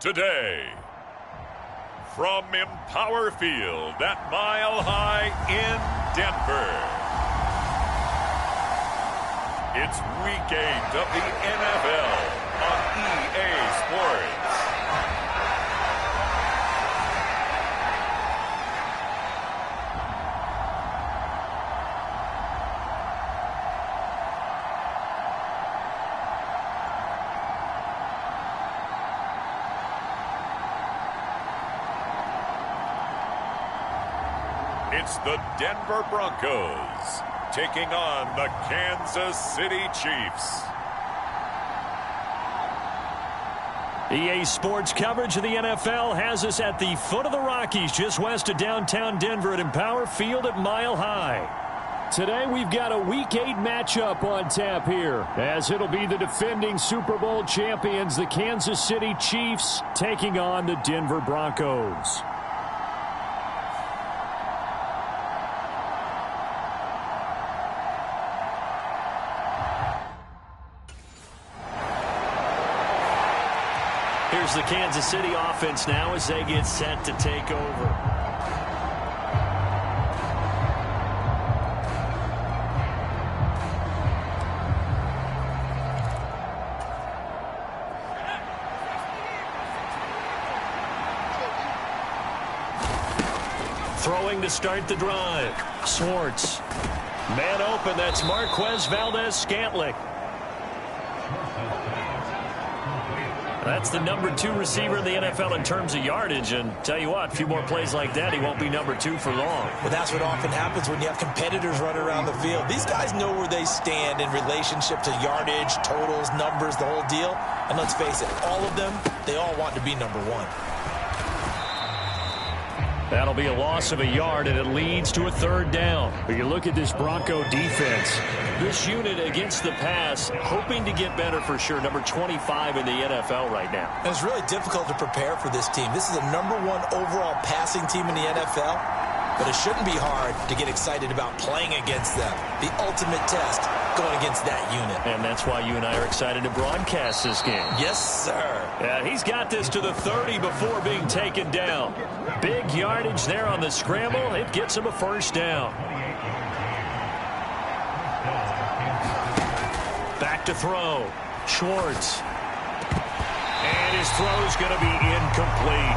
today. From Empower Field at Mile High in Denver. It's Week 8 of the NFL on EA Sports. It's the Denver Broncos taking on the Kansas City Chiefs. EA Sports coverage of the NFL has us at the foot of the Rockies, just west of downtown Denver at Empower Field at Mile High. Today we've got a Week 8 matchup on tap here, as it'll be the defending Super Bowl champions, the Kansas City Chiefs, taking on the Denver Broncos. Here's the Kansas City offense now as they get set to take over. Throwing to start the drive. Swartz. Man open, that's Marquez Valdez-Scantling. That's the number 2 receiver in the NFL in terms of yardage, and tell you what, a few more plays like that, he won't be number 2 for long. Well, that's what often happens when you have competitors running around the field. These guys know where they stand in relationship to yardage, totals, numbers, the whole deal. And let's face it, all of them, they all want to be number 1. That'll be a loss of a yard, and it leads to a 3rd down. But you look at this Bronco defense. This unit against the pass, hoping to get better for sure. Number 25 in the NFL right now. And it's really difficult to prepare for this team. This is the number 1 overall passing team in the NFL. But it shouldn't be hard to get excited about playing against them. The ultimate test going against that unit. And that's why you and I are excited to broadcast this game. Yes, sir. Yeah, he's got this to the 30 before being taken down. Big yardage there on the scramble. It gets him a 1st down. Back to throw. Schwartz. And his throw is going to be incomplete.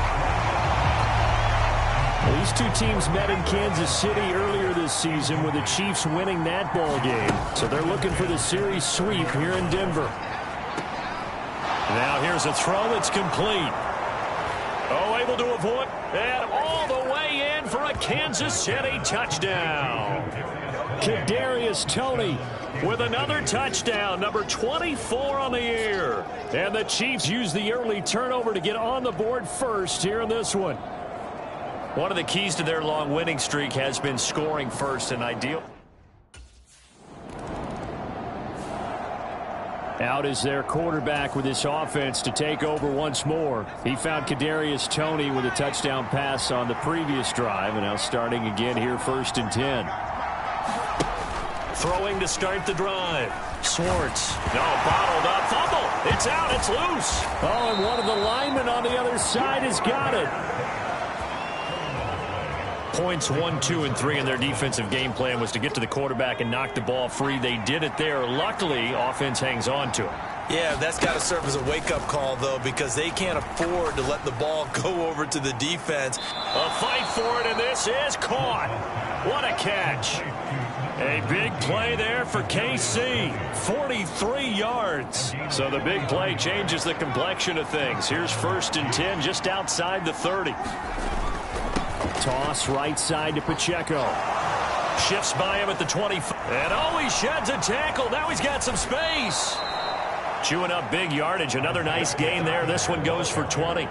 These two teams met in Kansas City earlier this season with the Chiefs winning that ball game. So they're looking for the series sweep here in Denver. Now here's a throw that's complete. Oh, able to avoid, and all the way in for a Kansas City touchdown. Kadarius Toney with another touchdown, number 24 on the year. And the Chiefs use the early turnover to get on the board first here in this one. One of the keys to their long winning streak has been scoring first, and ideal. Out is their quarterback with this offense to take over once more. He found Kadarius Toney with a touchdown pass on the previous drive, and now starting again here, 1st and 10. Throwing to start the drive. Swartz. No, bottled up. Fumble. It's out. It's loose. Oh, and one of the linemen on the other side has got it. Points 1, 2, and 3 in their defensive game plan was to get to the quarterback and knock the ball free. They did it there. Luckily, offense hangs on to it. Yeah, that's got to serve as a wake-up call, though, because they can't afford to let the ball go over to the defense. A fight for it, and this is caught. What a catch. A big play there for KC. 43 yards. So the big play changes the complexion of things. Here's 1st and 10 just outside the 30. Toss right side to Pacheco. Shifts by him at the 25. And oh, he sheds a tackle. Now he's got some space. Chewing up big yardage. Another nice gain there. This one goes for 20.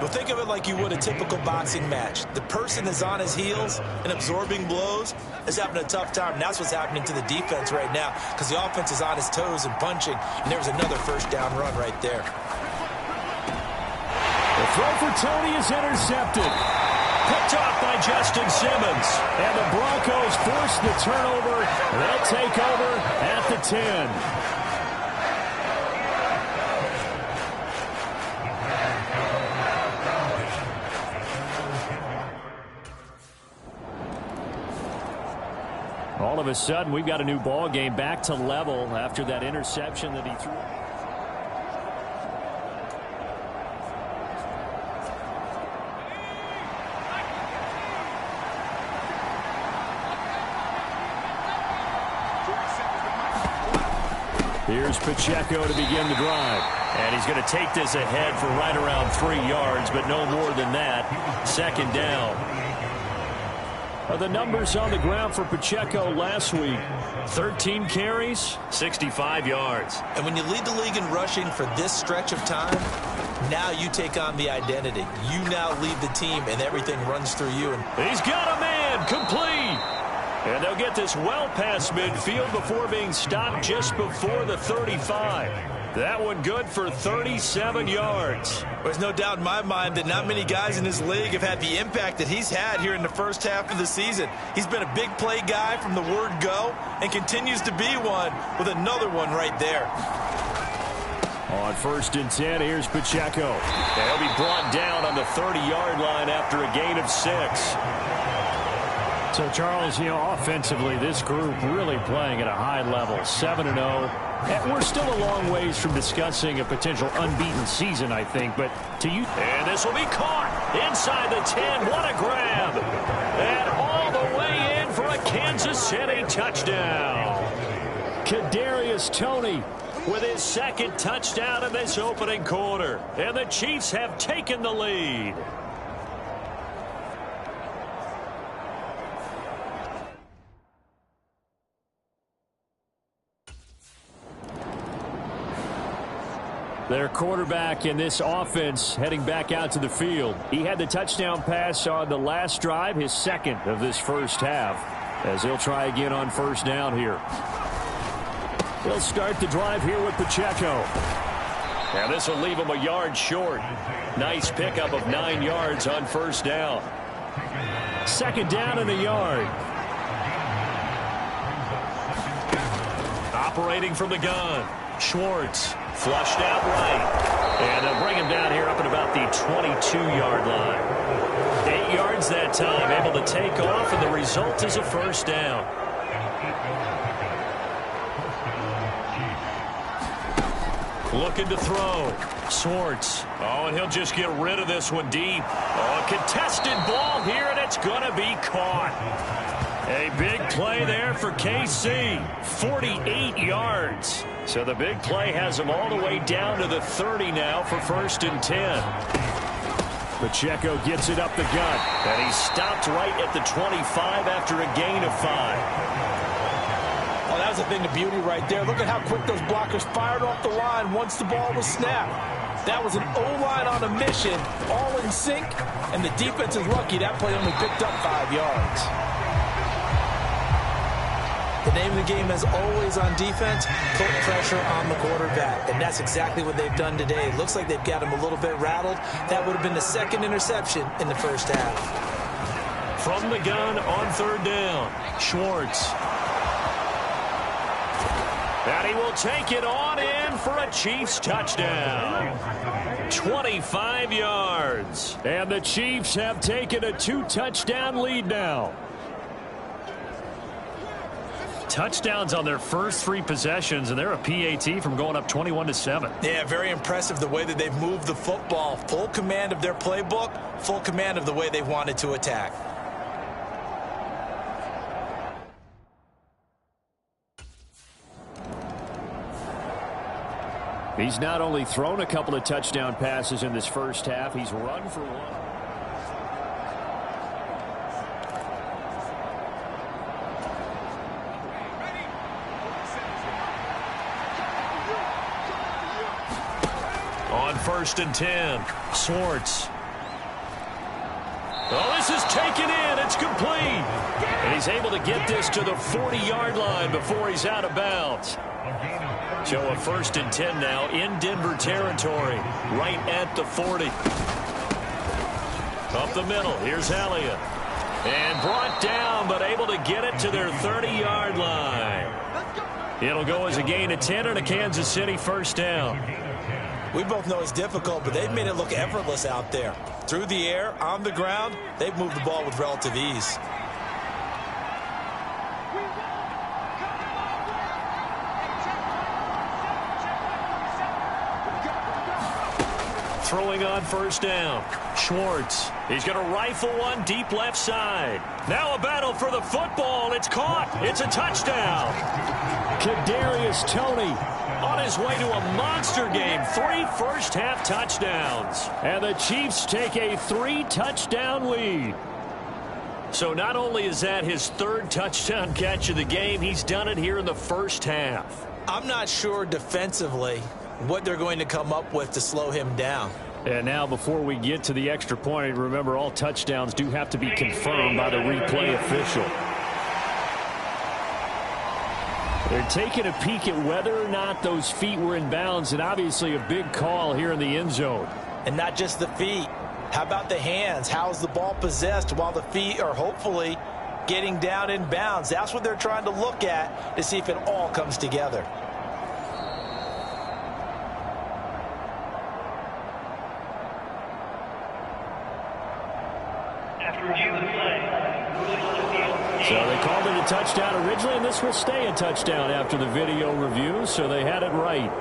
Well, think of it like you would a typical boxing match. The person is on his heels and absorbing blows is having a tough time. And that's what's happening to the defense right now, because the offense is on his toes and punching. And there was another 1st down run right there. The throw for Toney is intercepted. Picked off by Justin Simmons. And the Broncos force the turnover. They'll take over at the 10. all of a sudden, we've got a new ball game back to level after that interception that he threw. Here's Pacheco to begin the drive. And he's going to take this ahead for right around 3 yards, but no more than that. Second down. The numbers on the ground for Pacheco last week: 13 carries, 65 yards. And when you lead the league in rushing for this stretch of time, now you take on the identity. You now lead the team, and everything runs through you. And he's got a man, complete. And they'll get this well past midfield before being stopped just before the 35. That one good for 37 yards. There's no doubt in my mind that not many guys in this league have had the impact that he's had here in the first half of the season. He's been a big play guy from the word go and continues to be one with another one right there. On 1st and 10, here's Pacheco. And he'll be brought down on the 30-yard line after a gain of 6. So, Charles, offensively, this group really playing at a high level, 7-0. And we're still a long ways from discussing a potential unbeaten season, I think. But to you, and this will be caught inside the 10. What a grab. And all the way in for a Kansas City touchdown. Kadarius Toney with his second touchdown in this opening quarter. And the Chiefs have taken the lead. Their quarterback in this offense heading back out to the field. He had the touchdown pass on the last drive, his second of this first half, as he'll try again on 1st down here. He'll start the drive here with Pacheco. Now this will leave him a yard short. Nice pickup of 9 yards on 1st down. 2nd down in the yard. Operating from the gun, Schwartz. Flushed out right. And they'll bring him down here up at about the 22-yard line. 8 yards that time, able to take off, and the result is a 1st down. Looking to throw. Schwartz. Oh, and he'll just get rid of this one deep. Oh, a contested ball here, and it's going to be caught. A big play there for KC. 48 yards. So the big play has him all the way down to the 30 now for 1st and 10. Pacheco gets it up the gut. And he's stopped right at the 25 after a gain of 5. Oh, that was a thing of beauty right there. Look at how quick those blockers fired off the line once the ball was snapped. That was an O-line on a mission, all in sync, and the defense is lucky that play only picked up 5 yards. The name of the game, as always on defense, put pressure on the quarterback. And that's exactly what they've done today. Looks like they've got him a little bit rattled. That would have been the 2nd interception in the first half. From the gun on 3rd down, Schwartz. And he will take it on in for a Chiefs touchdown. 25 yards. And the Chiefs have taken a 2-touchdown lead now. Touchdowns on their first 3 possessions, and they're a PAT from going up 21-7. Yeah, very impressive the way that they've moved the football. Full command of their playbook, full command of the way they wanted to attack. He's not only thrown a couple of touchdown passes in this first half, he's run for one. On 1st and 10, Schwartz. Oh, this is taken in. It's complete. And he's able to get this to the 40-yard line before he's out of bounds. So a 1st and 10 now in Denver territory, right at the 40. Up the middle, here's Elliott. And brought down, but able to get it to their 30-yard line. It'll go as a gain of 10 and a Kansas City 1st down. We both know it's difficult, but they've made it look effortless out there. Through the air, on the ground, they've moved the ball with relative ease. throwing on first down. Schwartz. He's going to rifle one deep left side. Now a battle for the football. It's caught. It's a touchdown. Kadarius Toney on his way to a monster game. 3 first-half touchdowns. And the Chiefs take a 3-touchdown lead. So not only is that his 3rd touchdown catch of the game, he's done it here in the first half. I'm not sure defensively what they're going to come up with to slow him down. And now before we get to the extra point, remember all touchdowns do have to be confirmed by the replay official. They're taking a peek at whether or not those feet were in bounds, and obviously a big call here in the end zone. And not just the feet. How about the hands? How's the ball possessed while the feet are hopefully getting down in bounds? That's what they're trying to look at to see if it all comes together. So they called it a touchdown originally, and this will stay a touchdown after the video review, so they had it right.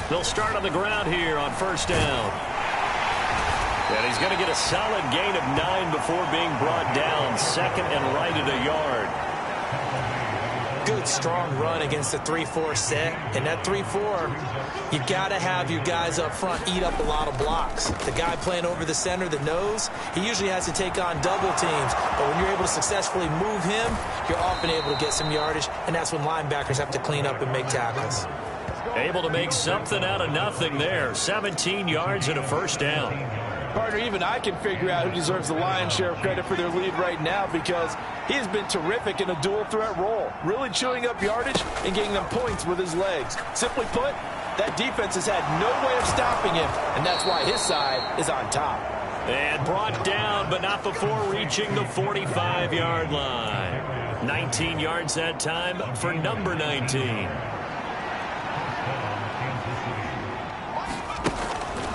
They'll start on the ground here on first down. And he's going to get a solid gain of 9 before being brought down. 2nd and right at a yard. Good, strong run against the 3-4 set. And that 3-4, you got to have your guys up front eat up a lot of blocks. The guy playing over the center, the nose, he usually has to take on double teams. But when you're able to successfully move him, you're often able to get some yardage. And that's when linebackers have to clean up and make tackles. Able to make something out of nothing there. 17 yards and a first down. Partner, even I can figure out who deserves the lion's share of credit for their lead right now, because he has been terrific in a dual threat role, really chewing up yardage and getting them points with his legs. Simply put, that defense has had no way of stopping him, and that's why his side is on top. And brought down, but not before reaching the 45-yard line. 19 yards that time for number 19.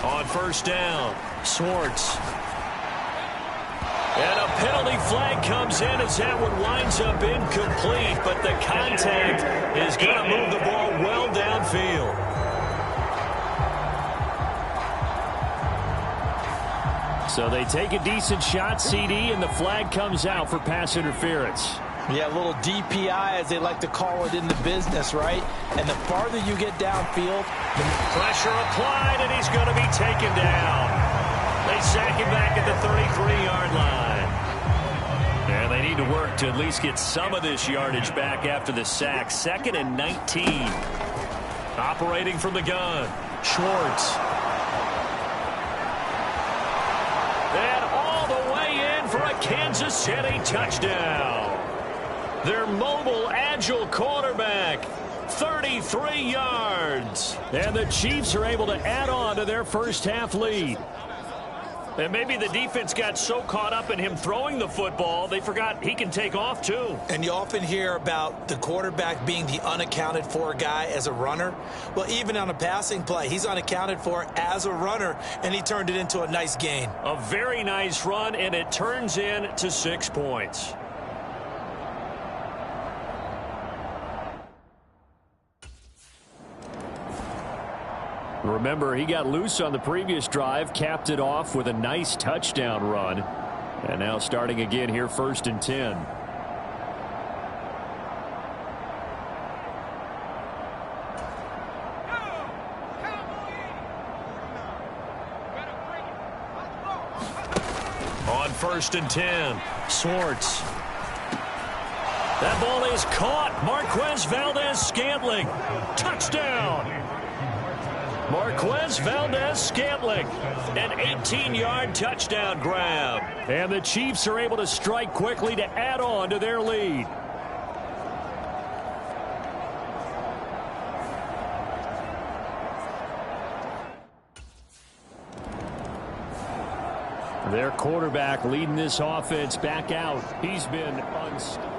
On first down, Schwartz. And a penalty flag comes in as that one winds up incomplete, but the contact is going to move the ball well downfield. So they take a decent shot, CD, and the flag comes out for pass interference. Yeah, a little DPI, as they like to call it in the business, right? And the farther you get downfield, the pressure applied, and he's going to be taken down. They sack him back at the 33-yard line. And they need to work to at least get some of this yardage back after the sack. 2nd and 19. Operating from the gun, Schwartz. And all the way in for a Kansas City touchdown. Their mobile, agile quarterback, 33 yards. And the Chiefs are able to add on to their first half lead. And maybe the defense got so caught up in him throwing the football, they forgot he can take off too. And you often hear about the quarterback being the unaccounted for guy as a runner. Well, even on a passing play, he's unaccounted for as a runner, and he turned it into a nice gain. A very nice run, and it turns into 6 points. Remember, he got loose on the previous drive, capped it off with a nice touchdown run. And now starting again here, 1st and 10. On 1st and 10, Schwartz. That ball is caught. Marquez Valdez-Scantling. Touchdown. Marquez Valdez-Scantling, an 18-yard touchdown grab. And the Chiefs are able to strike quickly to add on to their lead. Their quarterback leading this offense back out. He's been unstoppable.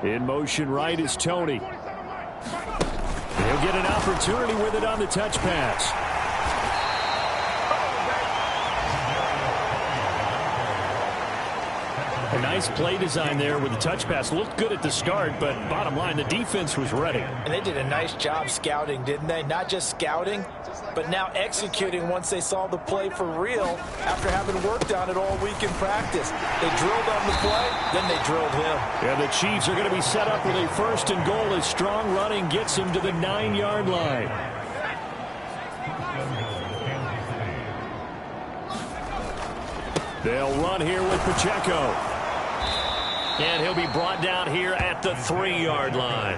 In motion right is Tony. He'll get an opportunity with it on the touch pass. A nice play design there with the touch pass. Looked good at the start, but bottom line, the defense was ready. And they did a nice job scouting, didn't they? Not just scouting, but now executing once they saw the play for real after having worked on it all week in practice. They drilled on the play, then they drilled him. Yeah, the Chiefs are going to be set up with a 1st and goal as strong running gets them to the 9-yard line. They'll run here with Pacheco. And he'll be brought down here at the 3-yard line.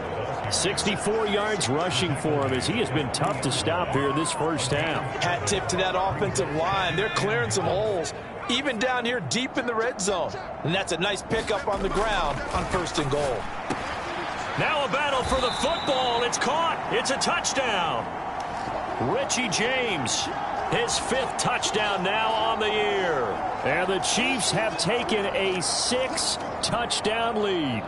64 yards rushing for him as he has been tough to stop here this first half. Hat tip to that offensive line. They're clearing some holes, even down here deep in the red zone. And that's a nice pickup on the ground on 1st and goal. Now a battle for the football. It's caught. It's a touchdown. Richie James, his 5th touchdown now on the year. And the Chiefs have taken a 6-touchdown lead.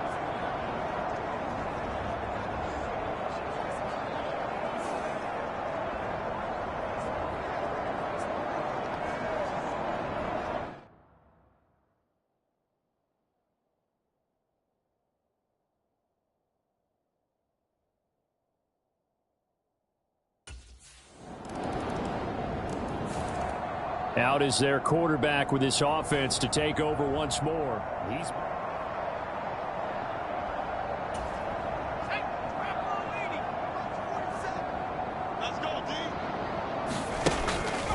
Out is their quarterback with this offense to take over once more.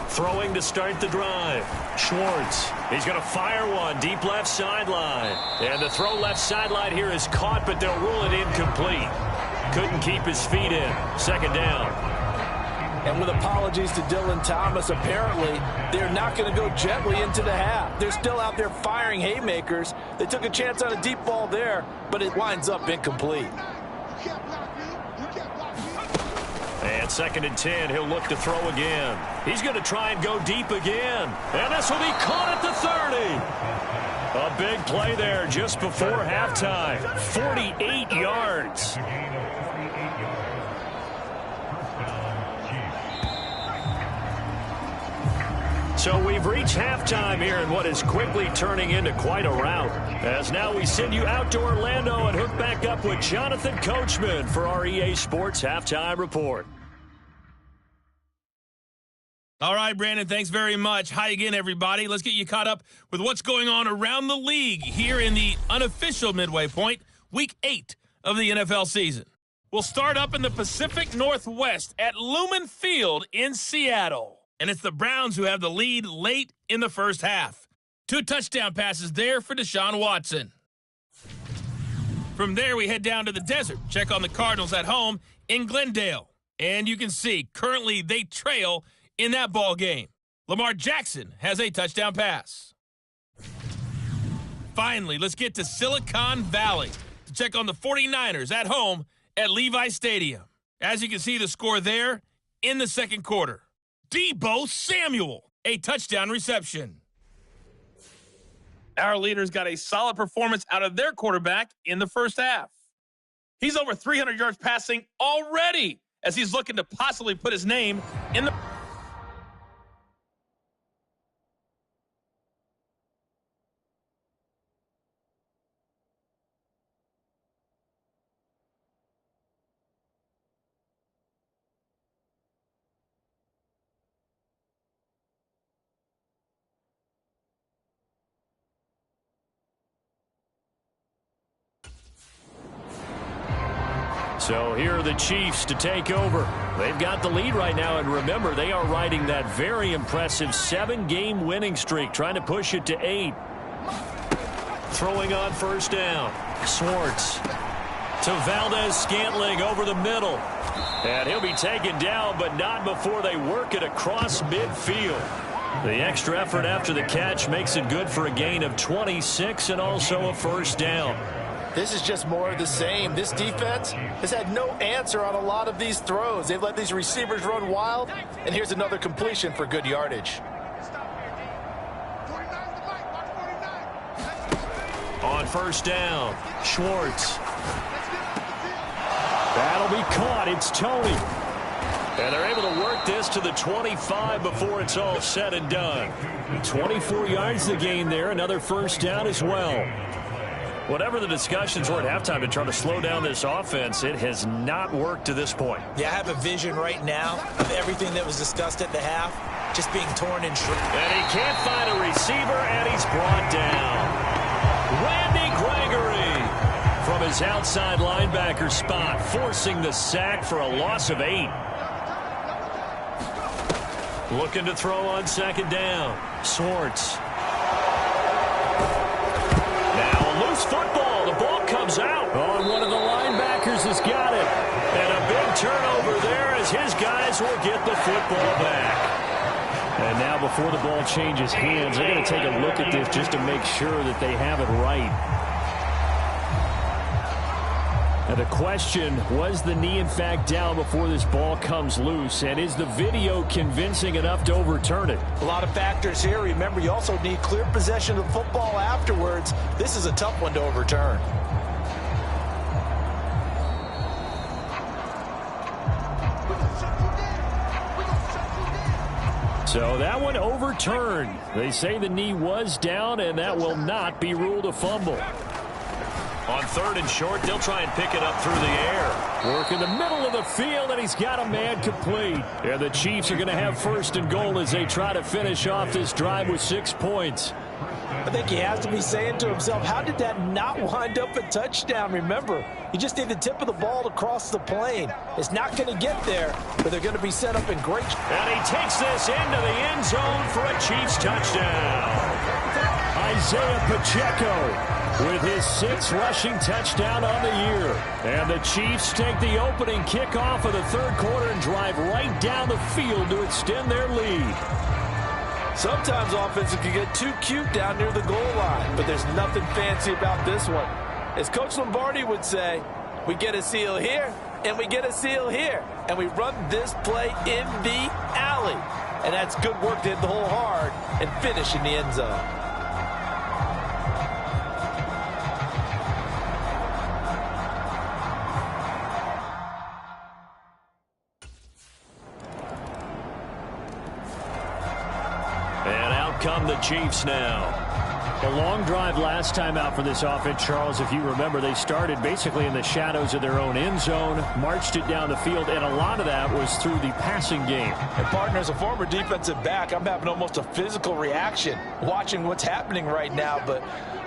Throwing to start the drive. Schwartz. He's going to fire one deep left sideline. And the throw left sideline here is caught, but they'll rule it incomplete. Couldn't keep his feet in. 2nd down. And with apologies to Dylan Thomas, apparently they're not going to go gently into the half. They're still out there firing haymakers. They took a chance on a deep ball there, but it winds up incomplete. And 2nd and 10, he'll look to throw again. He's going to try and go deep again. And this will be caught at the 30. A big play there just before halftime. 48 yards. So we've reached halftime here in what is quickly turning into quite a rout. As now we send you out to Orlando and hook back up with Jonathan Coachman for our EA Sports Halftime Report. All right, Brandon, thanks very much. Hi again, everybody. Let's get you caught up with what's going on around the league here in the unofficial midway point, Week 8 of the NFL season. We'll start up in the Pacific Northwest at Lumen Field in Seattle. And it's the Browns who have the lead late in the first half. 2 touchdown passes there for Deshaun Watson. From there, we head down to the desert. Check on the Cardinals at home in Glendale. And you can see, currently they trail in that ball game. Lamar Jackson has a touchdown pass. Finally, let's get to Silicon Valley to check on the 49ers at home at Levi Stadium. As you can see, the score there in the second quarter. Deebo Samuel, a touchdown reception. Our leaders got a solid performance out of their quarterback in the first half. He's over 300 yards passing already as he's looking to possibly put his name in the... So here are the Chiefs to take over. They've got the lead right now, and remember, they are riding that very impressive 7-game winning streak, trying to push it to 8. Throwing on first down. Schwartz to Valdez-Scantling over the middle. And he'll be taken down, but not before they work it across midfield. The extra effort after the catch makes it good for a gain of 26 and also a first down. This is just more of the same. This defense has had no answer on a lot of these throws. They've let these receivers run wild, and here's another completion for good yardage. On first down, Schwartz. That'll be caught. It's Tony. And they're able to work this to the 25 before it's all said and done. 24 yards to gain there. Another first down as well. Whatever the discussions were at halftime to try to slow down this offense, it has not worked to this point. Yeah, I have a vision right now of everything that was discussed at the half just being torn in shreds. And he can't find a receiver, and he's brought down. Randy Gregory from his outside linebacker spot, forcing the sack for a loss of 8. Looking to throw on second down. Schwartz. Now a loose football. The ball comes out. Oh, and one of the linebackers has got it. And a big turnover there as his guys will get the football back. And now before the ball changes hands, they're going to take a look at this just to make sure that they have it right. Now the question, was the knee in fact down before this ball comes loose? And is the video convincing enough to overturn it? A lot of factors here. Remember, you also need clear possession of the football afterwards. This is a tough one to overturn. So that one overturned. They say the knee was down, and that will not be ruled a fumble. On third and short, they'll try and pick it up through the air. Work in the middle of the field, and he's got a man complete. And the Chiefs are going to have first and goal as they try to finish off this drive with 6 points. I think he has to be saying to himself, how did that not wind up a touchdown? Remember, you just need the tip of the ball to cross the plane. It's not going to get there, but they're going to be set up in great. And he takes this into the end zone for a Chiefs touchdown. Isaiah Pacheco with his 6th rushing touchdown on the year. And the Chiefs take the opening kickoff of the third quarter and drive right down the field to extend their lead. Sometimes offenses can get too cute down near the goal line, but there's nothing fancy about this one. As Coach Lombardi would say, we get a seal here, and we get a seal here, and we run this play in the alley. And that's good work to hit the hole hard and finish in the end zone. Come the Chiefs now. A long drive last time out for this offense, Charles. If you remember, they started basically in the shadows of their own end zone, marched it down the field, and a lot of that was through the passing game. And partner, as a former defensive back, I'm having almost a physical reaction watching what's happening right now. But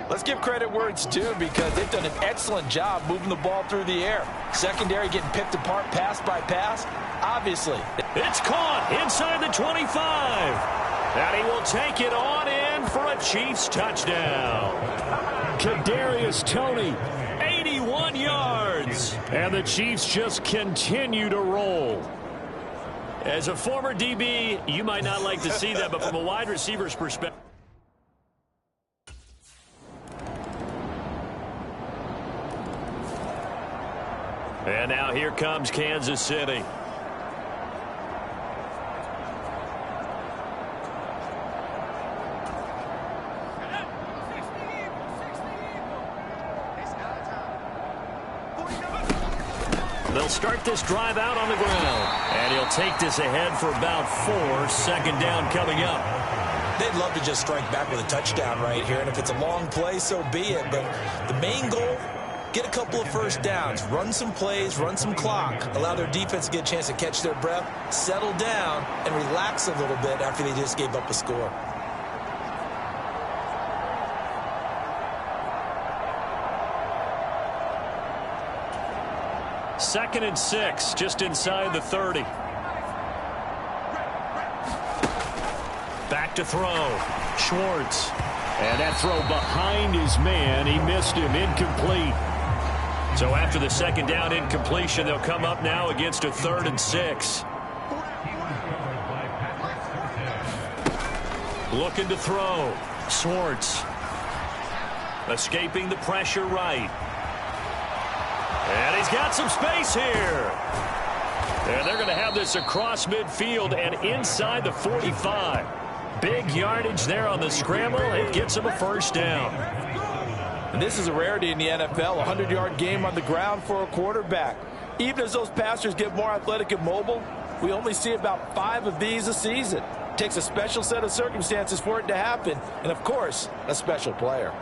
let's give credit where it's due because they've done an excellent job moving the ball through the air. Secondary getting picked apart pass by pass, obviously. It's caught inside the 25. And he will take it on in for a Chiefs touchdown. Kadarius Toney, 81 yards. And the Chiefs just continue to roll. As a former DB, you might not like to see that, but from a wide receiver's perspective. And now here comes Kansas City. They'll start this drive out on the ground. And he'll take this ahead for about 4. Second down coming up. They'd love to just strike back with a touchdown right here. And if it's a long play, so be it. But the main goal, get a couple of first downs. Run some plays, run some clock. Allow their defense to get a chance to catch their breath, settle down, and relax a little bit after they just gave up a score. Second and 6, just inside the 30. Back to throw. Schwartz. And that throw behind his man. He missed him. Incomplete. So after the second down incompletion, they'll come up now against a 3rd and 6. Looking to throw. Schwartz. Escaping the pressure right. And he's got some space here. And they're going to have this across midfield and inside the 45. Big yardage there on the scramble. It gets him a first down. And this is a rarity in the NFL, a 100-yard game on the ground for a quarterback. Even as those passers get more athletic and mobile, we only see about 5 of these a season. It takes a special set of circumstances for it to happen, and of course, a special player.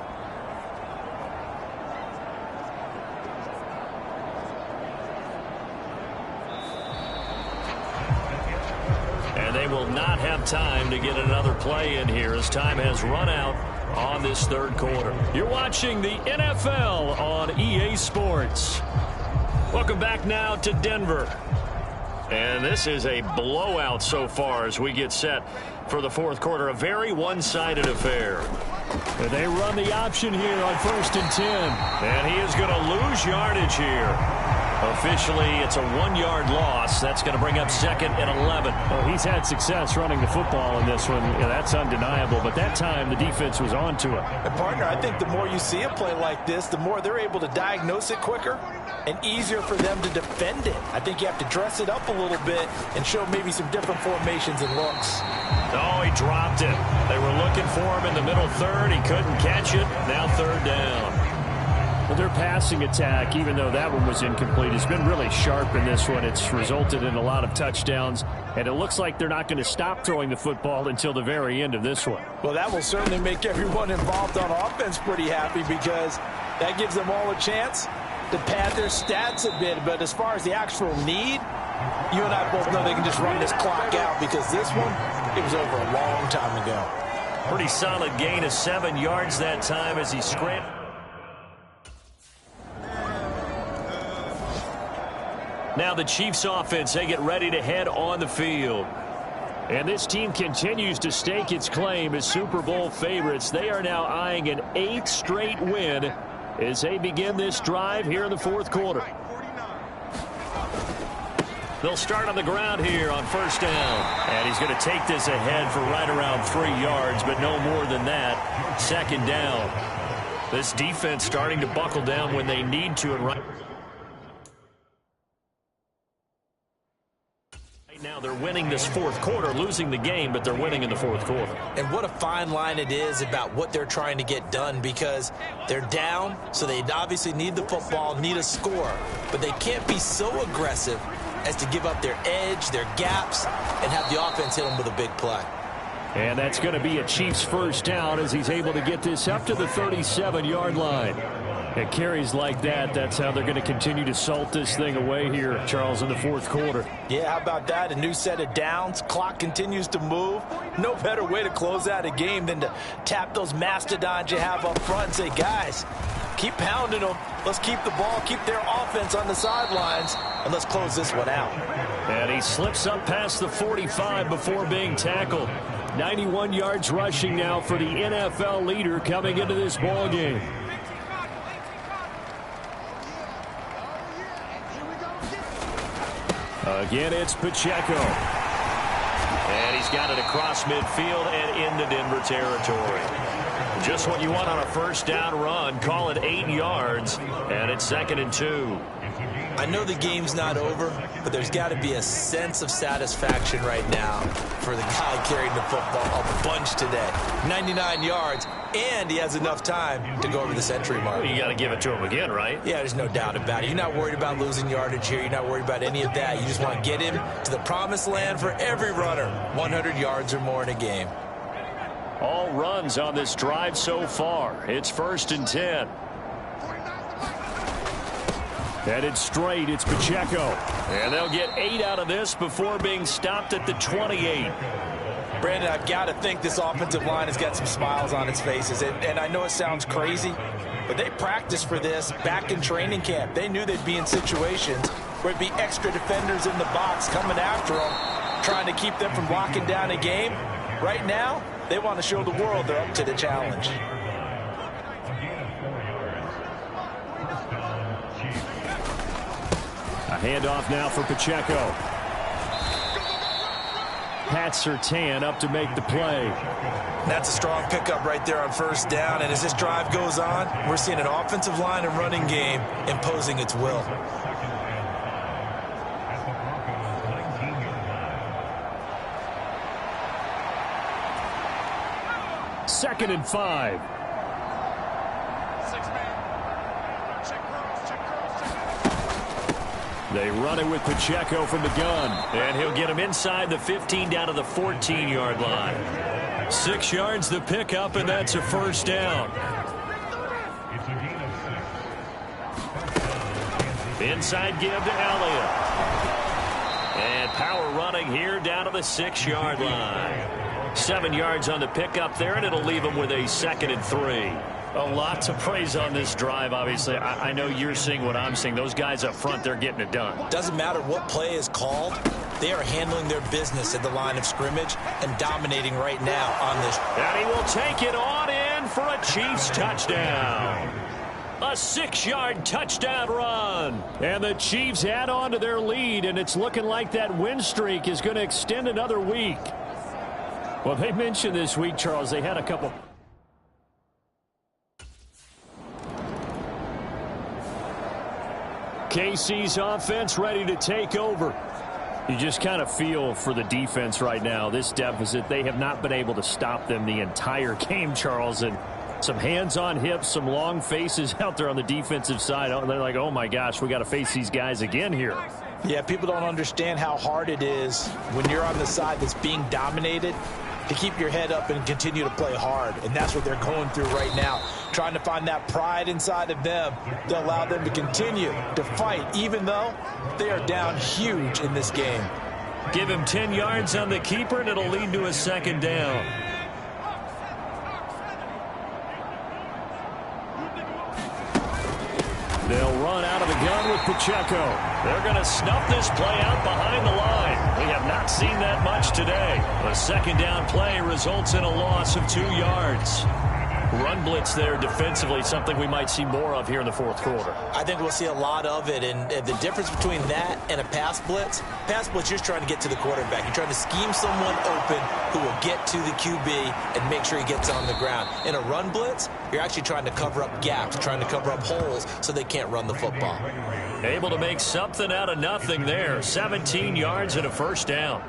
And they will not have time to get another play in here as time has run out on this third quarter. You're watching the NFL on EA Sports. Welcome back now to Denver. And this is a blowout so far as we get set for the fourth quarter. A very one-sided affair. And they run the option here on 1st and 10. And he is going to lose yardage here. Officially, it's a 1-yard loss. That's going to bring up 2nd and 11. Well, he's had success running the football in this one. Yeah, that's undeniable. But that time, the defense was on to it. And, partner, I think the more you see a play like this, the more they're able to diagnose it quicker and easier for them to defend it. I think you have to dress it up a little bit and show maybe some different formations and looks. Oh, he dropped it. They were looking for him in the middle third. He couldn't catch it. Now 3rd down. Well, their passing attack, even though that one was incomplete, has been really sharp in this one. It's resulted in a lot of touchdowns, and it looks like they're not going to stop throwing the football until the very end of this one. Well, that will certainly make everyone involved on offense pretty happy because that gives them all a chance to pad their stats a bit. But as far as the actual need, you and I both know they can just run this clock out because this one, it was over a long time ago. Pretty solid gain of 7 yards that time as he scrambled. Now the Chiefs offense, they get ready to head on the field. And this team continues to stake its claim as Super Bowl favorites. They are now eyeing an 8th straight win as they begin this drive here in the fourth quarter. They'll start on the ground here on 1st down. And he's going to take this ahead for right around 3 yards, but no more than that. 2nd down. This defense starting to buckle down when they need to. And right now they're winning this fourth quarter, losing the game, but they're winning in the fourth quarter. And what a fine line it is about what they're trying to get done because they're down, so they obviously need the football, need a score. But they can't be so aggressive as to give up their edge, their gaps, and have the offense hit them with a big play. And that's going to be a Chiefs first down as he's able to get this up to the 37-yard line. And carries like that, that's how they're going to continue to salt this thing away here, Charles, in the fourth quarter. Yeah, how about that? A new set of downs. Clock continues to move. No better way to close out a game than to tap those mastodons you have up front and say, guys, keep pounding them. Let's keep the ball, keep their offense on the sidelines, and let's close this one out. And he slips up past the 45 before being tackled. 91 yards rushing now for the NFL leader coming into this ball game. Again, it's Pacheco. And he's got it across midfield and into Denver territory. Just what you want on a first down run. Call it 8 yards, and it's 2nd and 2. I know the game's not over, but there's got to be a sense of satisfaction right now for the guy carrying the football a bunch today. 99 yards, and he has enough time to go over the century mark. Well, you got to give it to him again, right? Yeah, there's no doubt about it. You're not worried about losing yardage here. You're not worried about any of that. You just want to get him to the promised land for every runner. 100 yards or more in a game. All runs on this drive so far. It's 1st and 10. Headed straight, it's Pacheco. And they'll get 8 out of this before being stopped at the 28. Brandon, I've got to think this offensive line has got some smiles on its faces. And I know it sounds crazy, but they practiced for this back in training camp. They knew they'd be in situations where it'd be extra defenders in the box coming after them, trying to keep them from locking down a game. Right now, they want to show the world they're up to the challenge. A handoff now for Pacheco. Pat Surtain up to make the play. That's a strong pickup right there on first down. And as this drive goes on, we're seeing an offensive line and running game imposing its will. Second and 5. They run it with Pacheco from the gun. And he'll get him inside the 15 down to the 14-yard line. 6 yards the pickup, and that's a first down. Inside give to Elliott. And power running here down to the 6-yard line. 7 yards on the pickup there, and it'll leave him with a 2nd and 3. A lot to praise on this drive, obviously. I know you're seeing what I'm seeing. Those guys up front, they're getting it done. Doesn't matter what play is called. They are handling their business at the line of scrimmage and dominating right now on this. And he will take it on in for a Chiefs touchdown. A 6-yard touchdown run. And the Chiefs add on to their lead, and it's looking like that win streak is going to extend another week. Well, they mentioned this week, Charles, they had a couple. KC's offense ready to take over. You just kind of feel for the defense right now, this deficit. They have not been able to stop them the entire game, Charles. And some hands on hips, some long faces out there on the defensive side. They're like, oh, my gosh, we got to face these guys again here. Yeah, people don't understand how hard it is when you're on the side that's being dominated to keep your head up and continue to play hard. And that's what they're going through right now, trying to find that pride inside of them to allow them to continue to fight, even though they are down huge in this game. Give him 10 yards on the keeper, and it'll lead to a 2nd down. They'll run out of the gun with Pacheco. They're going to snuff this play out behind the line. We have not seen that much today. A 2nd down play results in a loss of 2 yards. Run blitz there defensively, something we might see more of here in the 4th quarter. I think we'll see a lot of it, and the difference between that and a pass blitz, you're just trying to get to the quarterback. You're trying to scheme someone open who will get to the QB and make sure he gets on the ground. In a run blitz, you're actually trying to cover up gaps, trying to cover up holes so they can't run the football. Able to make something out of nothing there. 17 yards and a 1st down.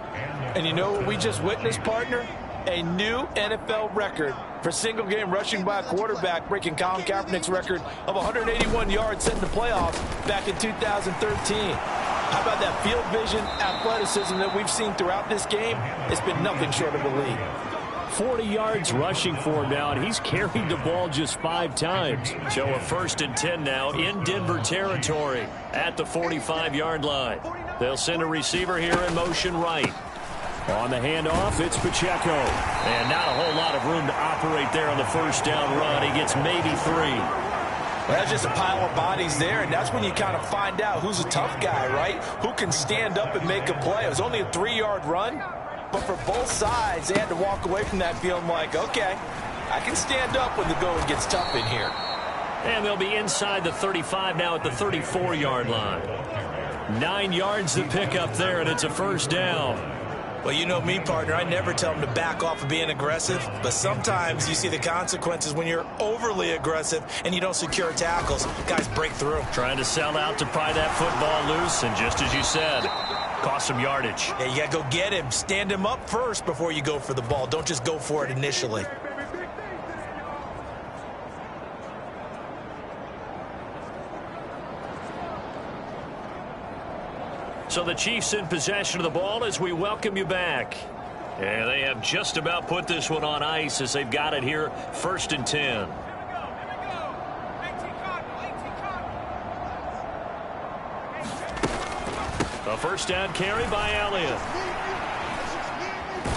And you know what we just witnessed, partner? A new NFL record for single-game rushing by a quarterback, breaking Colin Kaepernick's record of 181 yards set in the playoffs back in 2013. How about that field vision, athleticism that we've seen throughout this game? It's been nothing short of elite. 40 yards rushing for him now, and he's carried the ball just 5 times. So a 1st and 10 now in Denver territory at the 45-yard line. They'll send a receiver here in motion right. On the handoff, it's Pacheco. And not a whole lot of room to operate there on the 1st down run. He gets maybe 3. Well, that's just a pile of bodies there, and that's when you kind of find out who's a tough guy, right? Who can stand up and make a play. It was only a 3-yard run, but for both sides, they had to walk away from that feeling like, okay, I can stand up when the going gets tough in here. And they'll be inside the 35 now at the 34-yard line. 9 yards to pick up there, and it's a 1st down. Well, you know me, partner. I never tell them to back off of being aggressive, but sometimes you see the consequences when you're overly aggressive and you don't secure tackles. Guys break through. Trying to sell out to pry that football loose, and just as you said, cost some yardage. Yeah, you got to go get him. Stand him up first before you go for the ball. Don't just go for it initially. So the Chiefs in possession of the ball as we welcome you back. And they have just about put this one on ice as they've got it here, 1st and 10. A 1st down carry by Elliott.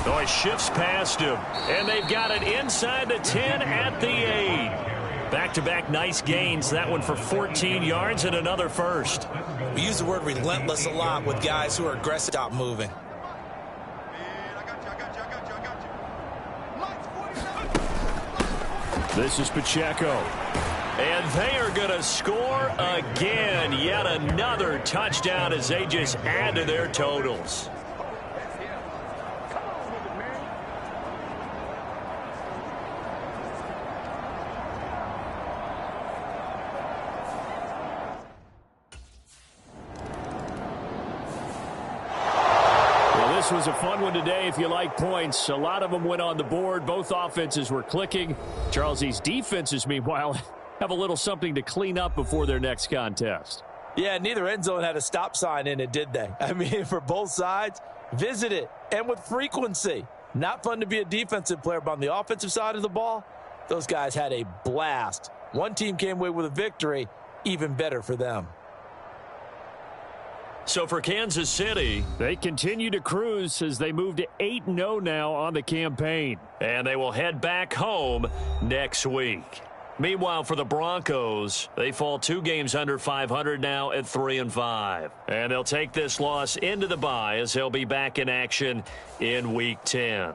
Oh, he shifts past him. And they've got it inside the 10 at the 8. Back-to-back nice gains. That one for 14 yards and another 1st. We use the word relentless a lot with guys who are aggressive. Stop moving. This is Pacheco. And they are going to score again. Yet another touchdown as they just add to their totals. This was a fun one today if you like points. A lot of them went on the board. Both offenses were clicking. Charles, these defenses, meanwhile, have a little something to clean up before their next contest. Yeah, neither end zone had a stop sign in it, did they? I mean, for both sides, visit it, and with frequency. Not fun to be a defensive player, but on the offensive side of the ball, those guys had a blast. One team came away with a victory, even better for them. So for Kansas City, they continue to cruise as they move to 8-0 now on the campaign. And they will head back home next week. Meanwhile, for the Broncos, they fall 2 games under 500 now at 3-5. And they'll take this loss into the bye as they'll be back in action in Week 10.